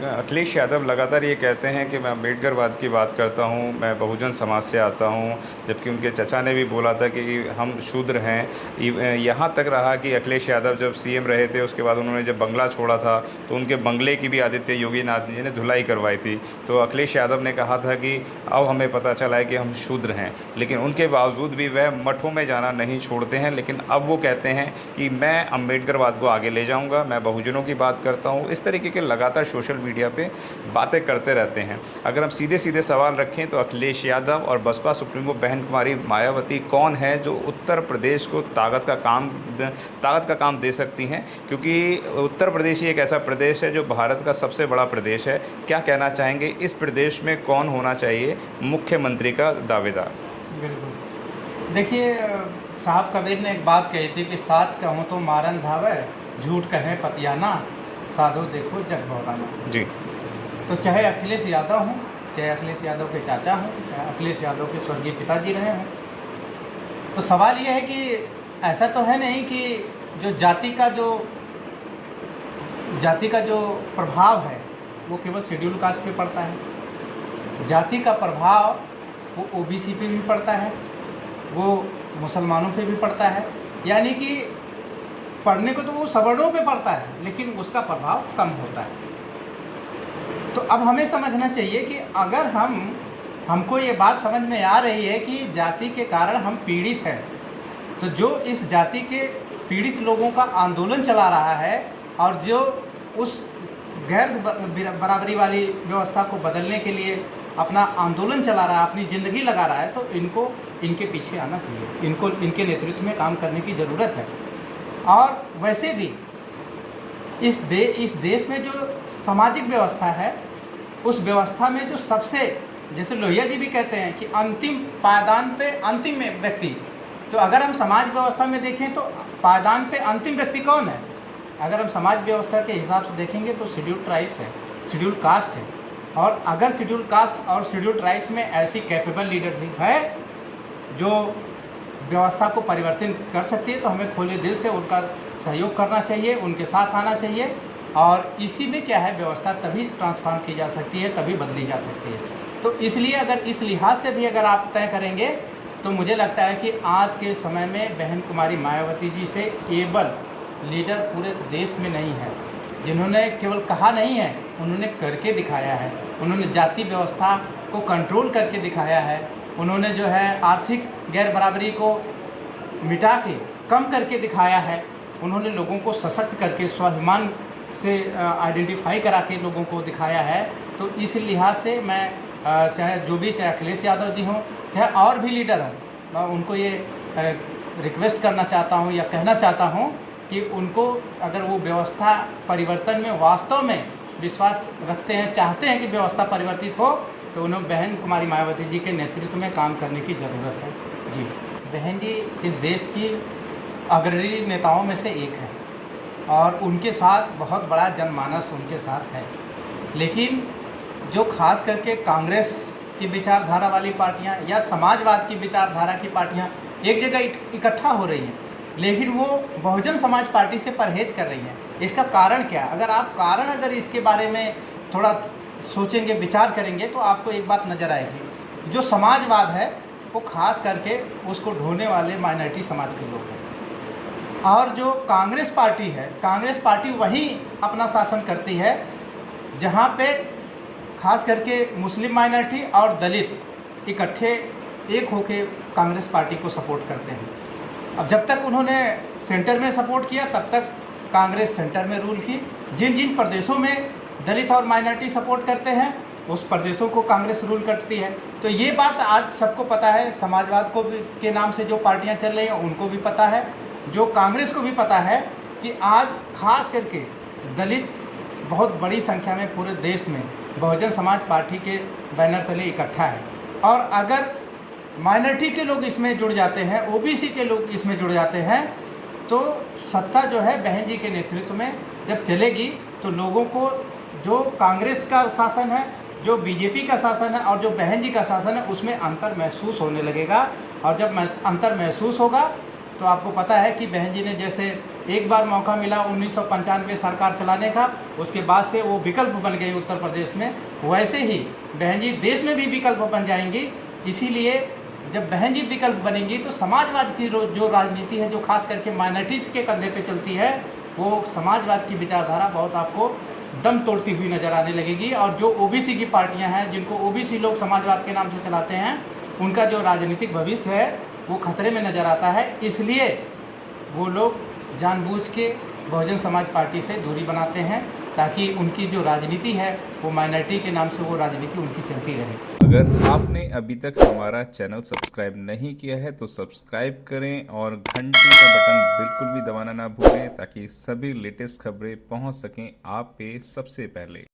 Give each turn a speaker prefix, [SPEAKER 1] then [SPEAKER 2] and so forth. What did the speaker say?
[SPEAKER 1] अखिलेश यादव लगातार ये कहते हैं कि मैं अम्बेडकरवाद की बात करता हूँ, मैं बहुजन समाज से आता हूँ, जबकि उनके चचा ने भी बोला था कि हम शूद्र हैं। यहाँ तक रहा कि अखिलेश यादव जब सीएम रहे थे, उसके बाद उन्होंने जब बंगला छोड़ा था तो उनके बंगले की भी आदित्य योगी नाथ जी ने धुलाई करवाई थी। तो अखिलेश यादव ने कहा था कि अब हमें पता चला है कि हम शूद्र हैं, लेकिन उनके बावजूद भी वह मठों में जाना नहीं छोड़ते हैं। लेकिन अब वो कहते हैं कि मैं अम्बेडकरवाद को आगे ले जाऊँगा, मैं बहुजनों की बात करता हूँ। इस तरीके के लगातार सोशल मीडिया पे बातें करते रहते हैं। अगर हम सीधे सीधे सवाल रखें तो अखिलेश यादव और बसपा सुप्रीमो बहन कुमारी मायावती कौन है जो उत्तर प्रदेश को ताकत का काम दे सकती हैं, क्योंकि उत्तर प्रदेश ही एक ऐसा प्रदेश है जो भारत का सबसे बड़ा प्रदेश है। क्या कहना चाहेंगे, इस प्रदेश में कौन होना चाहिए मुख्यमंत्री का दावेदार?
[SPEAKER 2] बिल्कुल। देखिए साहब कबीर ने एक बात कही थी कि साच कहूँ तो मारन धावे, झूठ कहें पतियाना, साधो देखो जग भौराना।
[SPEAKER 1] जी।
[SPEAKER 2] तो चाहे अखिलेश यादव हों, चाहे अखिलेश यादव के चाचा हों, चाहे अखिलेश यादव के स्वर्गीय पिताजी रहे हों, तो सवाल ये है कि ऐसा तो है नहीं कि जो जाति का जो प्रभाव है वो केवल शेड्यूल कास्ट पे पड़ता है। जाति का प्रभाव वो ओबीसी पे भी पड़ता है, वो मुसलमानों पे भी पड़ता है। यानी कि पढ़ने को तो वो सवर्णों पे पड़ता है, लेकिन उसका प्रभाव कम होता है। तो अब हमें समझना चाहिए कि अगर हमको ये बात समझ में आ रही है कि जाति के कारण हम पीड़ित हैं, तो जो इस जाति के पीड़ित लोगों का आंदोलन चला रहा है और जो उस गैर बराबरी वाली व्यवस्था को बदलने के लिए अपना आंदोलन चला रहा है, अपनी ज़िंदगी लगा रहा है, तो इनके पीछे आना चाहिए, इनके नेतृत्व में काम करने की ज़रूरत है। और वैसे भी इस देश में जो सामाजिक व्यवस्था है, उस व्यवस्था में जो सबसे, जैसे लोहिया जी भी कहते हैं कि अंतिम पायदान पे अंतिम व्यक्ति, तो अगर हम समाज व्यवस्था में देखें तो पायदान पे अंतिम व्यक्ति कौन है? अगर हम समाज व्यवस्था के हिसाब से देखेंगे तो शेड्यूल ट्राइब्स है, शेड्यूल कास्ट है। और अगर शेड्यूल कास्ट और शेड्यूल ट्राइब्स में ऐसी कैपेबल लीडरशिप है जो व्यवस्था को परिवर्तित कर सकती है, तो हमें खुले दिल से उनका सहयोग करना चाहिए, उनके साथ आना चाहिए। और इसी में क्या है, व्यवस्था तभी ट्रांसफॉर्म की जा सकती है, तभी बदली जा सकती है। तो इसलिए अगर इस लिहाज से भी अगर आप तय करेंगे तो मुझे लगता है कि आज के समय में बहन कुमारी मायावती जी से एबल लीडर पूरे देश में नहीं है, जिन्होंने केवल कहा नहीं है, उन्होंने करके दिखाया है। उन्होंने जाति व्यवस्था को कंट्रोल करके दिखाया है। उन्होंने जो है आर्थिक गैर बराबरी को मिटा के कम करके दिखाया है। उन्होंने लोगों को सशक्त करके स्वाभिमान से आइडेंटिफाई करा के लोगों को दिखाया है। तो इस लिहाज से मैं चाहे अखिलेश यादव जी हों, चाहे और भी लीडर हों, मैं उनको ये रिक्वेस्ट करना चाहता हूँ या कहना चाहता हूँ कि उनको अगर वो व्यवस्था परिवर्तन में वास्तव में विश्वास रखते हैं, चाहते हैं कि व्यवस्था परिवर्तित हो, तो उन्हें बहन कुमारी मायावती जी के नेतृत्व में काम करने की ज़रूरत है। जी, बहन जी इस देश की अग्रणी नेताओं में से एक है और उनके साथ बहुत बड़ा जनमानस उनके साथ है। लेकिन जो खास करके कांग्रेस की विचारधारा वाली पार्टियां या समाजवाद की विचारधारा की पार्टियां एक जगह इकट्ठा हो रही हैं, लेकिन वो बहुजन समाज पार्टी से परहेज कर रही हैं। इसका कारण क्या? अगर इसके बारे में थोड़ा सोचेंगे, विचार करेंगे, तो आपको एक बात नज़र आएगी। जो समाजवाद है वो खास करके उसको ढोने वाले माइनॉरिटी समाज के लोग हैं, और जो कांग्रेस पार्टी है, कांग्रेस पार्टी वही अपना शासन करती है जहाँ पे खास करके मुस्लिम माइनॉरिटी और दलित इकट्ठे एक होके कांग्रेस पार्टी को सपोर्ट करते हैं। अब जब तक उन्होंने सेंटर में सपोर्ट किया तब तक कांग्रेस सेंटर में रूल की। जिन जिन प्रदेशों में दलित और माइनॉरिटी सपोर्ट करते हैं उस प्रदेशों को कांग्रेस रूल करती है। तो ये बात आज सबको पता है, समाजवाद को भी के नाम से जो पार्टियां चल रही हैं उनको भी पता है, जो कांग्रेस को भी पता है कि आज खास करके दलित बहुत बड़ी संख्या में पूरे देश में बहुजन समाज पार्टी के बैनर तले इकट्ठा है। और अगर माइनॉरिटी के लोग इसमें जुड़ जाते हैं, ओबीसी के लोग इसमें जुड़ जाते हैं, तो सत्ता जो है बहन जी के नेतृत्व में जब चलेगी तो लोगों को जो कांग्रेस का शासन है, जो बीजेपी का शासन है और जो बहन जी का शासन है, उसमें अंतर महसूस होने लगेगा। और जब अंतर महसूस होगा तो आपको पता है कि बहन जी ने जैसे एक बार मौका मिला 1995 सरकार चलाने का, उसके बाद से वो विकल्प बन गई उत्तर प्रदेश में। वैसे ही बहन जी देश में भी विकल्प बन जाएंगी। इसीलिए जब बहन जी विकल्प बनेंगी तो समाजवाद की जो राजनीति है, जो खास करके माइनॉरिटीज़ के कंधे पे चलती है, वो समाजवाद की विचारधारा बहुत आपको दम तोड़ती हुई नज़र आने लगेगी। और जो ओबीसी की पार्टियां हैं, जिनको ओबीसी लोग समाजवाद के नाम से चलाते हैं, उनका जो राजनीतिक भविष्य है वो खतरे में नज़र आता है। इसलिए वो लोग जानबूझ के बहुजन समाज पार्टी से दूरी बनाते हैं, ताकि उनकी जो राजनीति है वो माइनॉरिटी के नाम से वो राजनीति उनकी चलती रहे।
[SPEAKER 3] अगर आपने अभी तक हमारा चैनल सब्सक्राइब नहीं किया है तो सब्सक्राइब करें और घंटी का बटन बिल्कुल भी दबाना ना भूलें, ताकि सभी लेटेस्ट खबरें पहुंच सकें आप पे सबसे पहले।